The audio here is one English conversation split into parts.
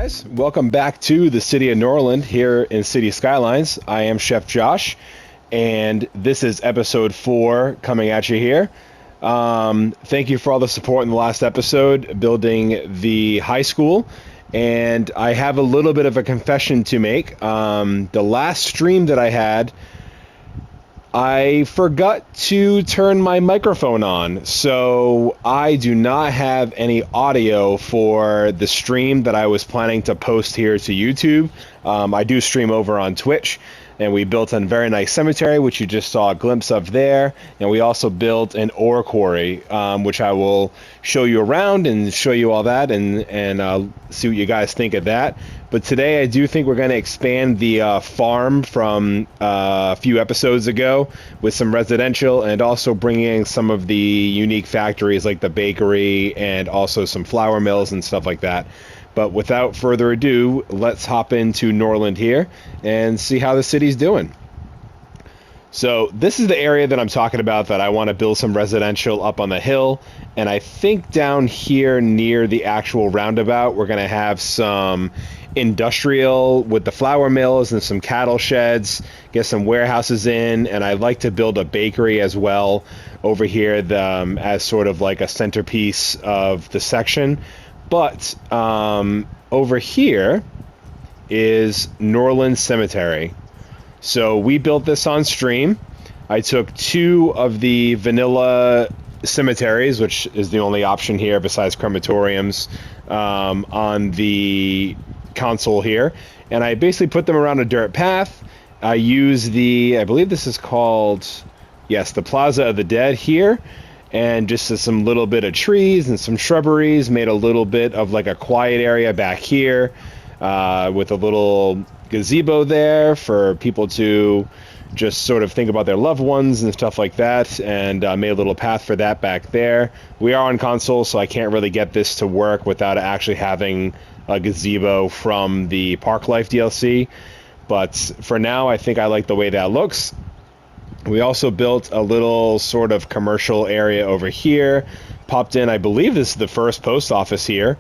guys, welcome back to the city of Norland here in City Skylines. I am Chef Josh, and this is episode 4 coming at you here. Thank you for all the support in the last episode, building the high school. And I have a little bit of a confession to make. The last stream that I had, I forgot to turn my microphone on, so I do not have any audio for the stream that I was planning to post here to YouTube. I do stream over on Twitch, and we built a very nice cemetery, which you just saw a glimpse of there, and we also built an ore quarry, which I will show you around and show you all that and see what you guys think of that. But today I do think we're going to expand the farm from a few episodes ago with some residential and also bringing some of the unique factories like the bakery and also some flour mills and stuff like that. But without further ado, let's hop into Norland here and see how the city's doing. So this is the area that I'm talking about that I want to build some residential up on the hill. And I think down here near the actual roundabout, we're going to have some industrial with the flour mills and some cattle sheds, get some warehouses in. And I'd like to build a bakery as well over here as sort of like a centerpiece of the section. But over here is Norland Cemetery. So we built this on stream. I took 2 of the vanilla cemeteries, which is the only option here besides crematoriums, on the console here. And I basically put them around a dirt path. I use I believe this is called, yes, the Plaza of the Dead here. And just some little bit of trees and some shrubberies, made a little bit of like a quiet area back here with a little gazebo there for people to just sort of think about their loved ones and stuff like that, and made a little path for that back there. We are on console, so I can't really get this to work without actually having a gazebo from the Park Life DLC, but for now I think I like the way that looks. We also built a little sort of commercial area over here, popped in, I believe this is the first post office here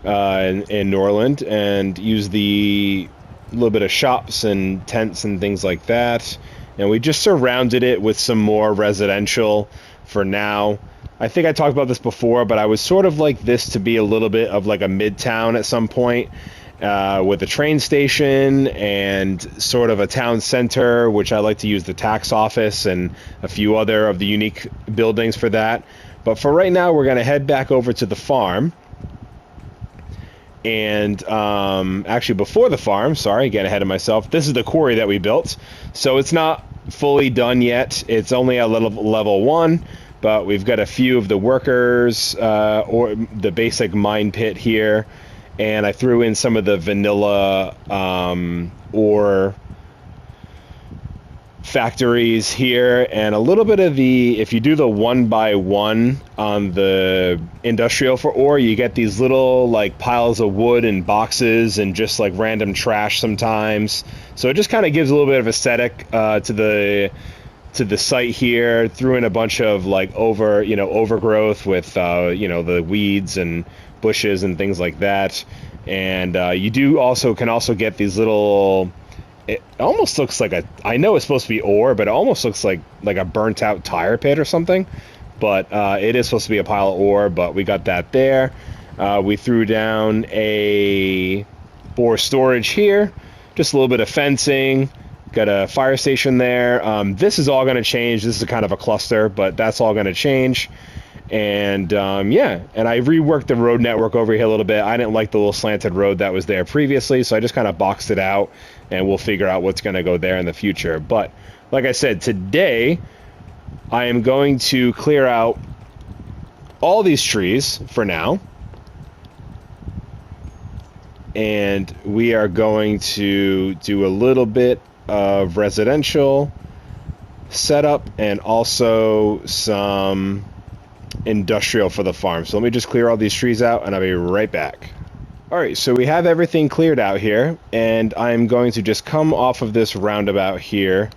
in Norland, and used the little bit of shops and tents and things like that. And we just surrounded it with some more residential for now. I think I talked about this before, but I would sort of like this to be a little bit of like a midtown at some point. With a train station and sort of a town center, which I like to use the tax office and a few other of the unique buildings for that. But for right now, we're going to head back over to the farm. And actually before the farm, sorry, getting ahead of myself, this is the quarry that we built. So it's not fully done yet. It's only at level 1, but we've got a few of the workers or the basic mine pit here. And I threw in some of the vanilla ore factories here, and a little bit of if you do the 1x1 on the industrial for ore, you get these little like piles of wood and boxes and just like random trash sometimes. So it just kind of gives a little bit of aesthetic to the site here. Threw in a bunch of like overgrowth with the weeds and bushes and things like that. And you can also get these little, it almost looks like I know it's supposed to be ore, but it almost looks like a burnt out tire pit or something, but it is supposed to be a pile of ore. But we got that there. We threw down a ore storage here, just a little bit of fencing, got a fire station there. This is all going to change. This is kind of a cluster, but that's all going to change. And and I reworked the road network over here a little bit. I didn't like the little slanted road that was there previously, so I just kind of boxed it out, and we'll figure out what's going to go there in the future. But like I said, today I am going to clear out all these trees for now, and we are going to do a little bit of residential setup and also some industrial for the farm. So let me just clear all these trees out and I'll be right back. Alright, so we have everything cleared out here, and I'm going to just come off of this roundabout here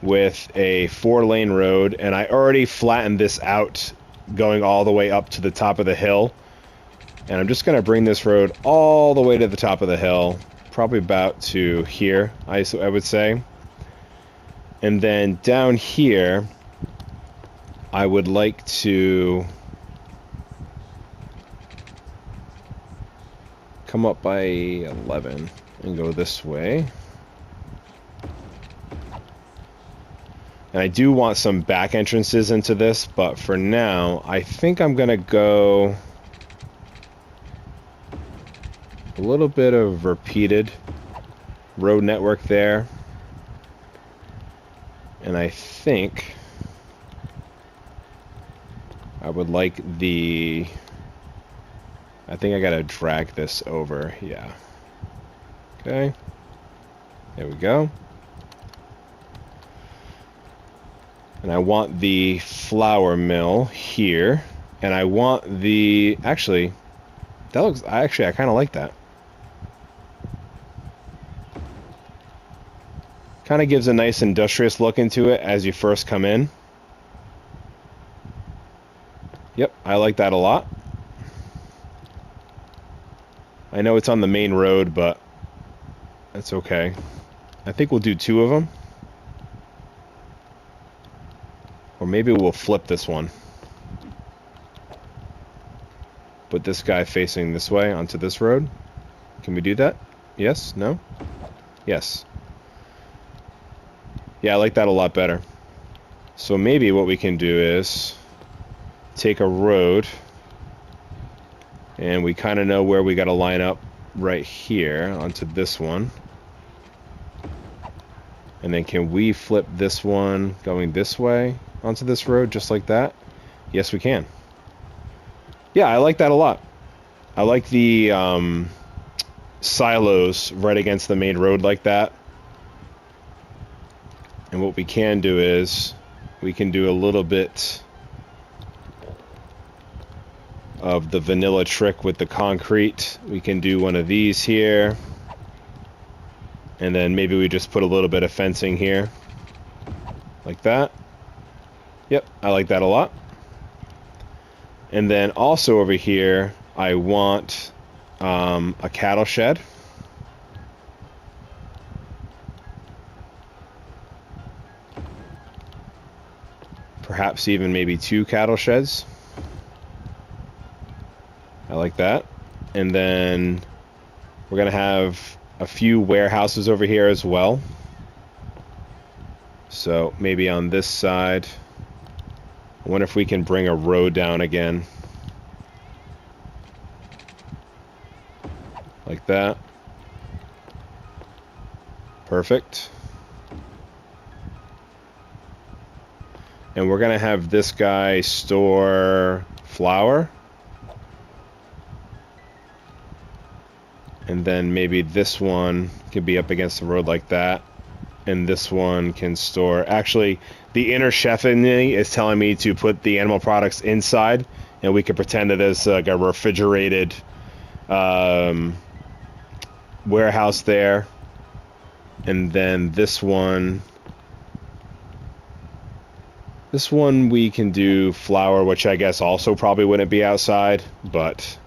with a 4-lane road, and I already flattened this out going all the way up to the top of the hill. And I'm just going to bring this road all the way to the top of the hill, probably about to here, I would say. And then down here, I would like to come up by 11 and go this way. And I do want some back entrances into this, but for now, I think I'm going to go a little bit of repeated road network there. And I think I would like the... I think I gotta drag this over, yeah. Okay. There we go. And I want the flour mill here. And I want the... Actually, that looks... I kind of like that. Kind of gives a nice industrious look into it as you first come in. Yep, I like that a lot. I know it's on the main road, but that's okay. I think we'll do 2 of them. Or maybe we'll flip this one. Put this guy facing this way onto this road. Can we do that? Yes? No? Yes. Yeah, I like that a lot better. So maybe what we can do is take a road, and we kind of know where we got to line up right here onto this one. And then can we flip this one going this way onto this road just like that? Yes, we can. Yeah, I like that a lot. I like the silos right against the main road like that. And what we can do is we can do a little bit of the vanilla trick with the concrete. We can do one of these here. And then maybe we just put a little bit of fencing here. Like that. Yep, I like that a lot. And then also over here, I want a cattle shed. Perhaps even maybe 2 cattle sheds. I like that. And then we're going to have a few warehouses over here as well. So maybe on this side. I wonder if we can bring a road down again. Like that. Perfect. And we're going to have this guy store flour. And then maybe this one could be up against the road like that. And this one can store... Actually, the inner chef in me is telling me to put the animal products inside. And we could pretend that it's like a refrigerated warehouse there. And then this one... This one we can do flour, which I guess also probably wouldn't be outside, but...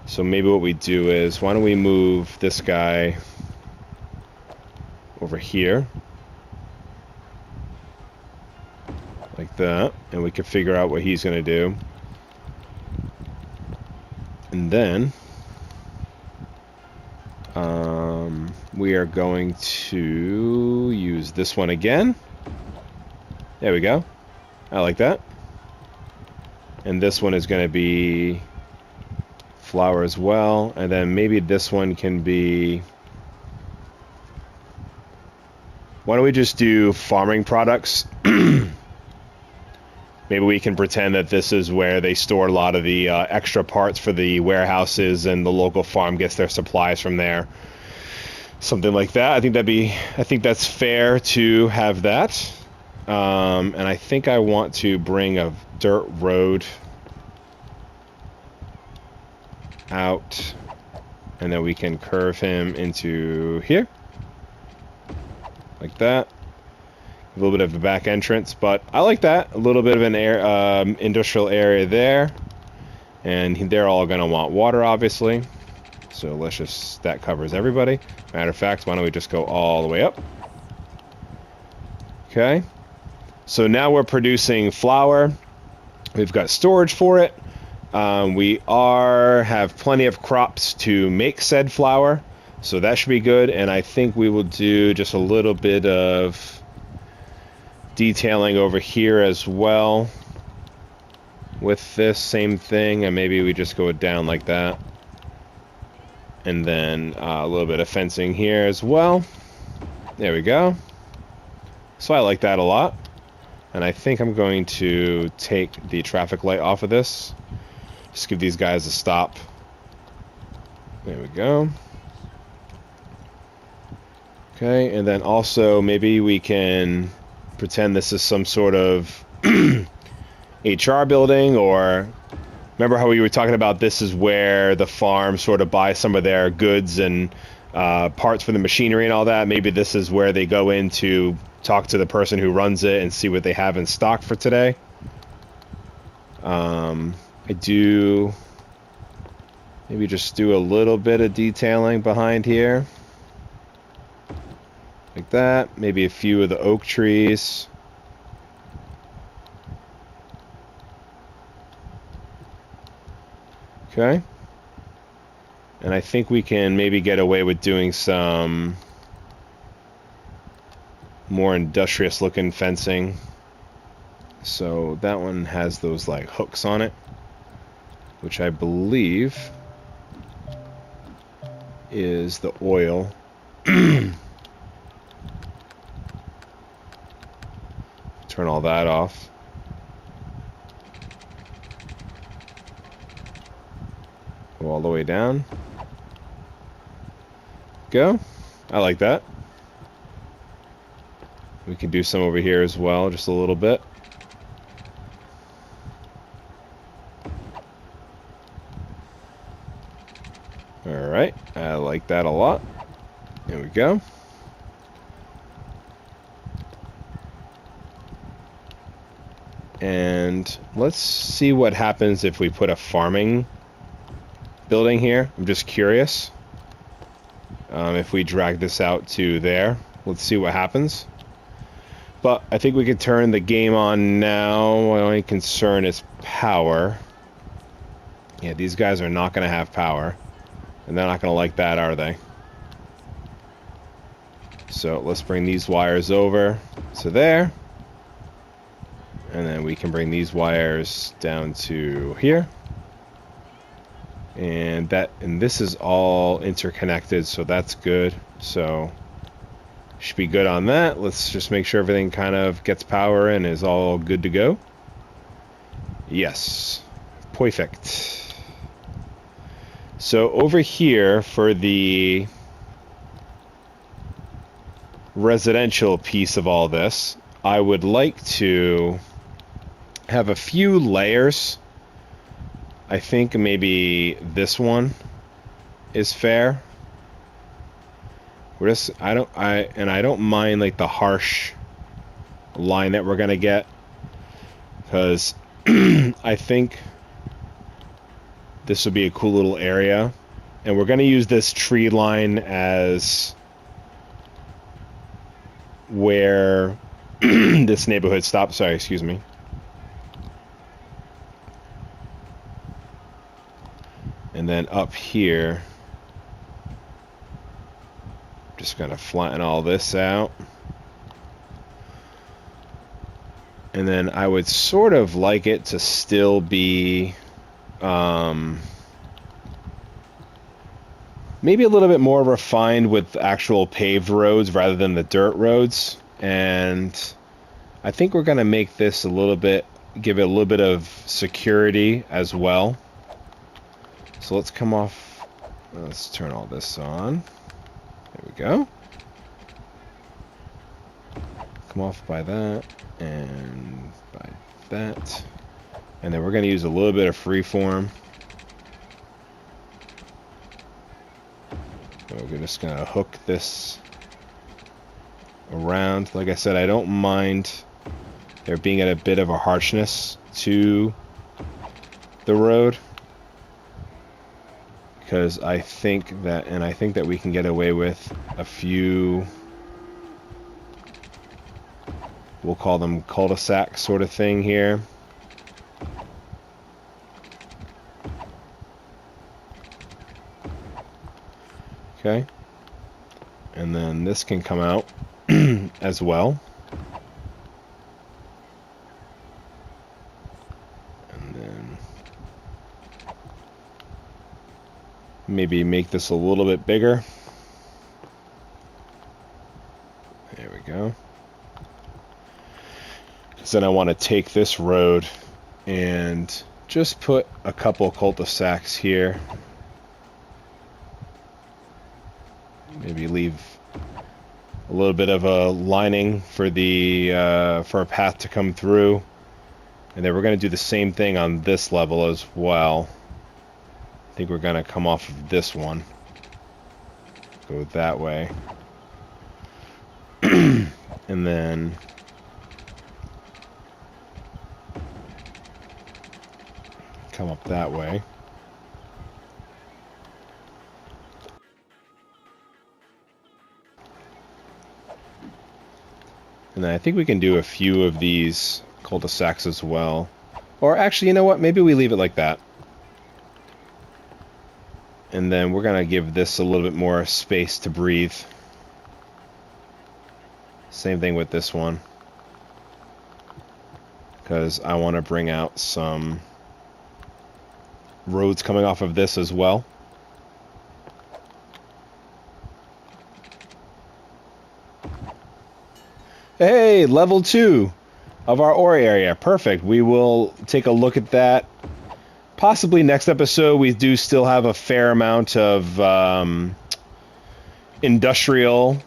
So maybe what we do is, why don't we move this guy over here. Like that. And we can figure out what he's going to do. And then... we are going to use this one again. There we go. I like that. And this one is going to be flour as well. And then maybe this one can be... Why don't we just do farming products? Maybe we can pretend that this is where they store a lot of the extra parts for the warehouses, and the local farm gets their supplies from there. Something like that. I think that's fair to have that. And I think I want to bring a dirt road out, and then we can curve him into here. Like that. A little bit of a back entrance, but I like that. A little bit of an industrial area there. And they're all going to want water, obviously. So let's just, that covers everybody. Matter of fact, why don't we just go all the way up? Okay. So now we're producing flour. We've got storage for it. We have plenty of crops to make said flour. So that should be good. And I think we will do just a little bit of detailing over here as well with this same thing. And maybe we just go down like that. And then a little bit of fencing here as well. There we go. So I like that a lot. And I think I'm going to take the traffic light off of this. Just give these guys a stop. There we go. Okay, and then also maybe we can pretend this is some sort of HR building, or remember how we were talking about this is where the farm sort of buys some of their goods and parts for the machinery and all that. Maybe this is where they go in to talk to the person who runs it and see what they have in stock for today. I do maybe just do a little bit of detailing behind here. Like that. Maybe a few of the oak trees. Okay. And I think we can maybe get away with doing some more industrious looking fencing. So that one has those like hooks on it, which I believe is the oil. Turn all that off. Go all the way down. Go. I like that. We can do some over here as well, just a little bit. Alright, I like that a lot. There we go. And let's see what happens if we put a farming building here. I'm just curious. If we drag this out to there, let's see what happens. But I think we can turn the game on now. My only concern is power. Yeah, these guys are not going to have power. And they're not going to like that, are they? So let's bring these wires over to there. And then we can bring these wires down to here. And this is all interconnected, so that's good. So should be good on that. Let's just make sure everything kind of gets power and is all good to go. Yes. Perfect. So over here for the residential piece of all this, I would like to have a few layers. I think maybe this one is fair. I don't mind like the harsh line that we're gonna get, because I think this would be a cool little area, and we're gonna use this tree line as where this neighborhood stops. Sorry, excuse me. And then up here, just gonna flatten all this out. And then I would sort of like it to still be maybe a little bit more refined with actual paved roads rather than the dirt roads. And I think we're gonna make this a little bit, give it a little bit of security as well. So let's come off, let's turn all this on. There we go. Come off by that and by that. And then we're going to use a little bit of freeform. We're just going to hook this around. Like I said, I don't mind there being a bit of a harshness to the road. because I think that we can get away with a few, we'll call them cul-de-sac sort of thing here. Okay. And then this can come out as well. And then maybe make this a little bit bigger. There we go. Because then I want to take this road and just put a couple cul-de-sacs here. Maybe leave a little bit of a lining for the for a path to come through, and then we're going to do the same thing on this level as well. I think we're going to come off of this one, go that way, and then come up that way. And then I think we can do a few of these cul-de-sacs as well. Or actually, you know what? Maybe we leave it like that. And then we're going to give this a little bit more space to breathe. Same thing with this one. Because I want to bring out some roads coming off of this as well. Hey, level 2 of our ore area. Perfect. We will take a look at that. Possibly next episode. We do still have a fair amount of industrial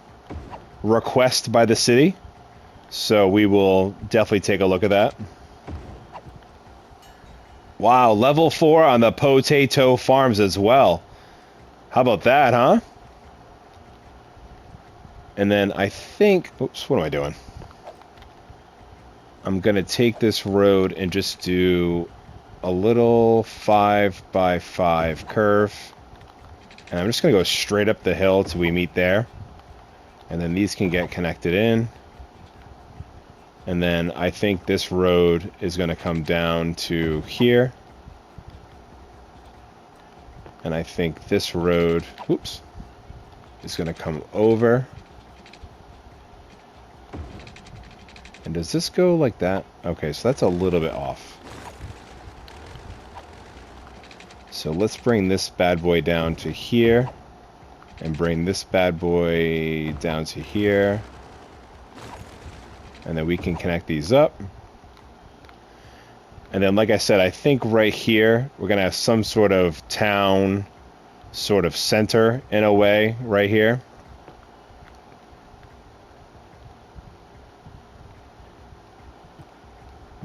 request by the city. So we will definitely take a look at that. Wow, level 4 on the potato farms as well. How about that, huh? And then I think, oops, what am I doing? I'm going to take this road and just do a little 5x5 curve. And I'm just going to go straight up the hill till we meet there. And then these can get connected in. And then I think this road is going to come down to here. And I think this road, whoops, is going to come over. And does this go like that? Okay, so that's a little bit off. So let's bring this bad boy down to here. And bring this bad boy down to here. And then we can connect these up. And then, like I said, I think right here, we're going to have some sort of town sort of center in a way right here.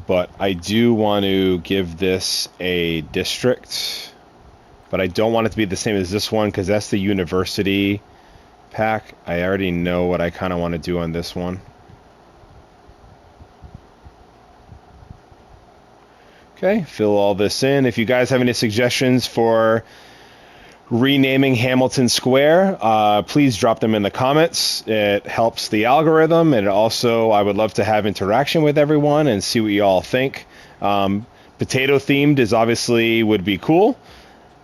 But I do want to give this a district. But I don't want it to be the same as this one because that's the university pack. I already know what I kind of want to do on this one. Okay, fill all this in. If you guys have any suggestions for renaming Hamilton Square, please drop them in the comments. It helps the algorithm, and also I would love to have interaction with everyone and see what you all think. Potato themed is obviously would be cool,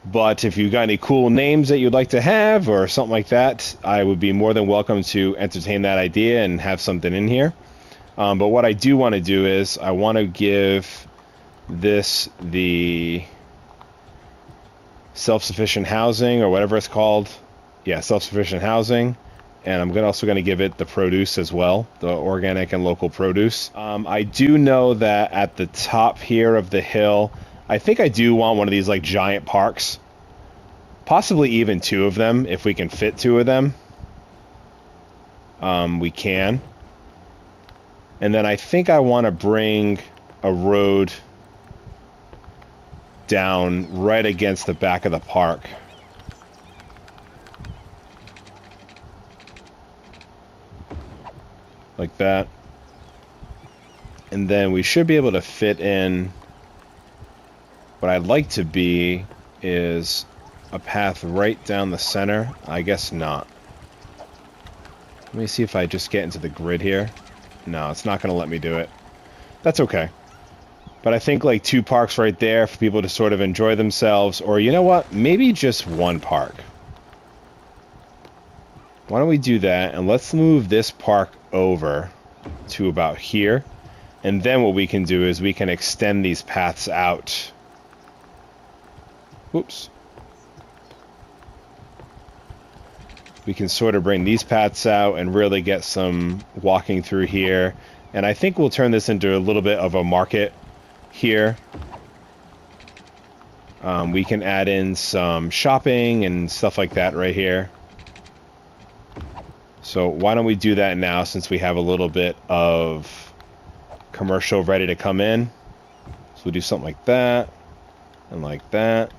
but if you got any cool names that you'd like to have or something like that, I would be more than welcome to entertain that idea and have something in here. But what I do want to do is I want to give this the self-sufficient housing or whatever it's called. Yeah, self-sufficient housing. And I'm also going to give it the produce as well, the organic and local produce. I do know that at the top here of the hill, I think I do want one of these like giant parks. Possibly even 2 of them if we can fit 2 of them. We can. And then I think I want to bring a road down right against the back of the park. Like that. And then we should be able to fit in. What I'd like to be is a path right down the center? I guess not. Let me see if I just get into the grid here. No, it's not going to let me do it. That's okay. But I think like 2 parks right there for people to sort of enjoy themselves. Or you know what? Maybe just 1 park. Why don't we do that? And let's move this park over to about here. And then what we can do is we can extend these paths out. Whoops. We can sort of bring these paths out and really get some walking through here. And I think we'll turn this into a little bit of a market here. We can add in some shopping and stuff like that right here. So why don't we do that now since we have a little bit of commercial ready to come in. So we'll do something like that and like that.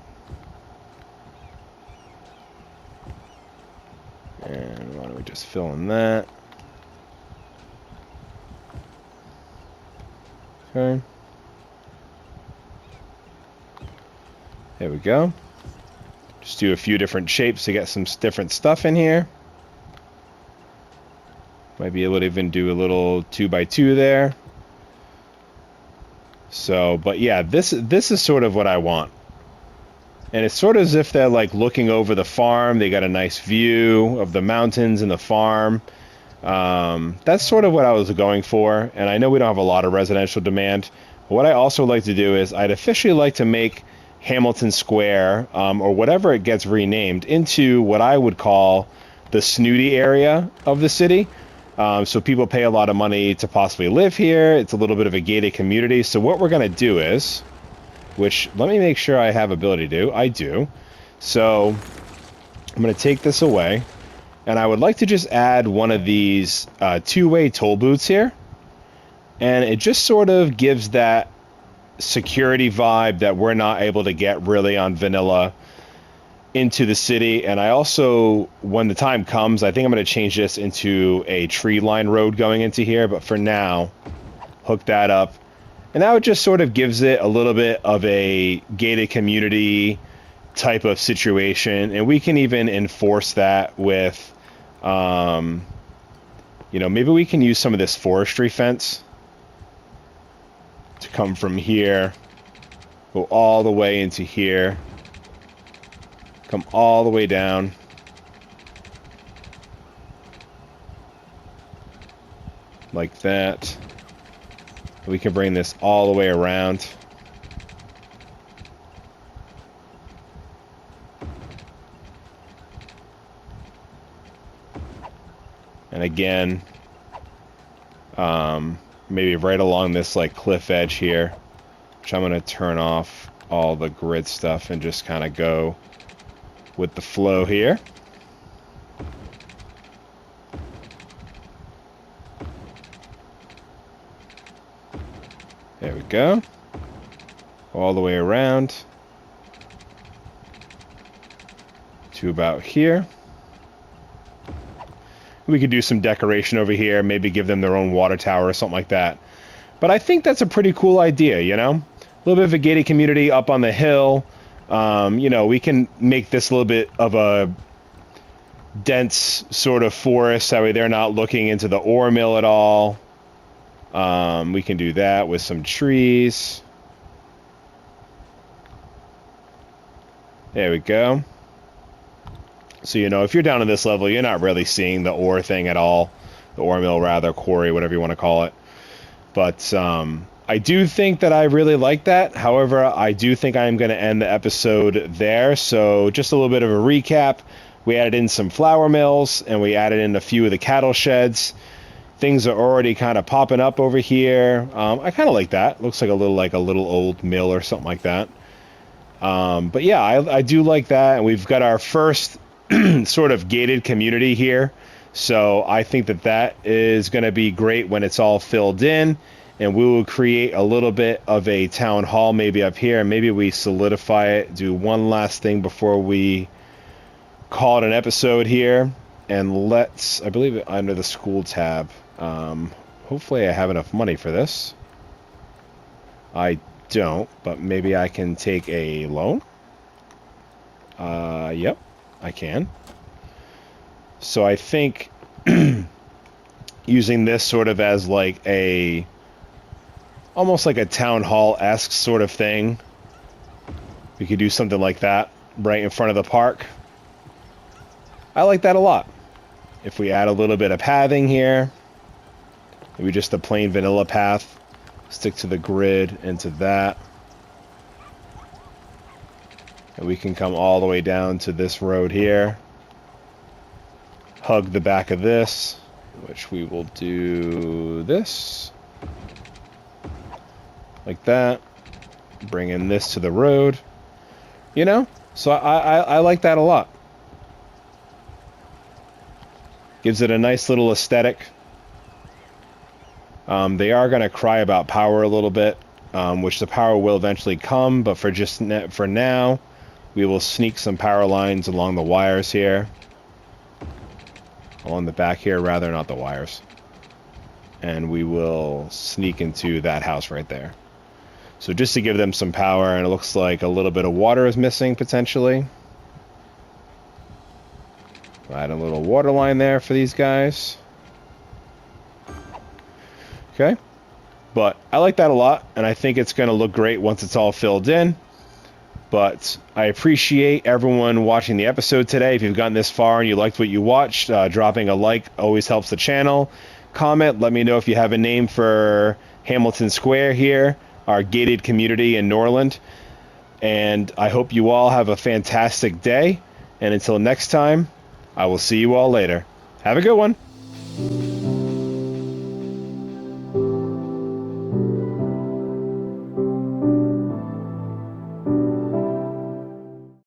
And why don't we just fill in that? Okay. There we go. Just do a few different shapes to get some different stuff in here. Might be able to even do a little 2x2 there. So, but yeah, this is sort of what I want. And it's sort of as if they're like looking over the farm. They got a nice view of the mountains and the farm. That's sort of what I was going for. And I know we don't have a lot of residential demand. But what I also like to do is I'd officially like to make Hamilton Square, or whatever it gets renamed, into what I would call the snooty area of the city. So people pay a lot of money to possibly live here. It's a little bit of a gated community. So what we're going to do is, which let me make sure I have ability to do. I do. So I'm going to take this away. And I would like to just add one of these 2-way toll booths here. And it just sort of gives that security vibe that we're not able to get really on vanilla into the city. And I also, when the time comes, I think I'm going to change this into a tree line road going into here. But for now, hook that up. And that just sort of gives it a little bit of a gated community type of situation. And we can even enforce that with, you know, maybe we can use some of this forestry fence to come from here, go all the way into here, come all the way down. Like that. We can bring this all the way around. And again, maybe right along this like cliff edge here, which I'm going to turn off all the grid stuff and just kind of go with the flow here. There we go. All the way around to about here. We could do some decoration over here, maybe give them their own water tower or something like that. But I think that's a pretty cool idea, you know? A little bit of a gated community up on the hill. You know, we can make this a little bit of a dense sort of forest. That way they're not looking into the ore mill at all. We can do that with some trees. There we go. So, you know, if you're down at this level, you're not really seeing the ore thing at all. The ore mill, rather, quarry, whatever you want to call it. But I do think that I really like that. However, I do think I'm going to end the episode there. So just a little bit of a recap. We added in some flour mills, and we added in a few of the cattle sheds. Things are already kind of popping up over here. I kind of like that. Looks like a little old mill or something like that. But yeah, I do like that. And we've got our first sort of gated community here. So I think that that is going to be great when it's all filled in. And we will create a little bit of a town hall maybe up here. And maybe we solidify it, do one last thing before we call it an episode here. And let's, I believe under the school tab, hopefully I have enough money for this. I don't, but maybe I can take a loan. Yep, I can. So I think using this sort of as like almost like a town hall-esque sort of thing. We could do something like that right in front of the park. I like that a lot. If we add a little bit of pathing here, maybe just a plain vanilla path, stick to the grid into that. And we can come all the way down to this road here. Hug the back of this, which we will do this. Like that. Bring in this to the road. You know? So I like that a lot. Gives it a nice little aesthetic. They are going to cry about power a little bit, which the power will eventually come, but for now, we will sneak some power lines along the wires here. Along the back here, rather, not the wires. And we will sneak into that house right there. So just to give them some power, and it looks like a little bit of water is missing, potentially. Add a little water line there for these guys. Okay. But I like that a lot, and I think it's going to look great once it's all filled in. But I appreciate everyone watching the episode today. If you've gotten this far and you liked what you watched, dropping a like always helps the channel. Comment, let me know if you have a name for Hamilton Square here, our gated community in Norland. And I hope you all have a fantastic day. And until next time, I will see you all later. Have a good one.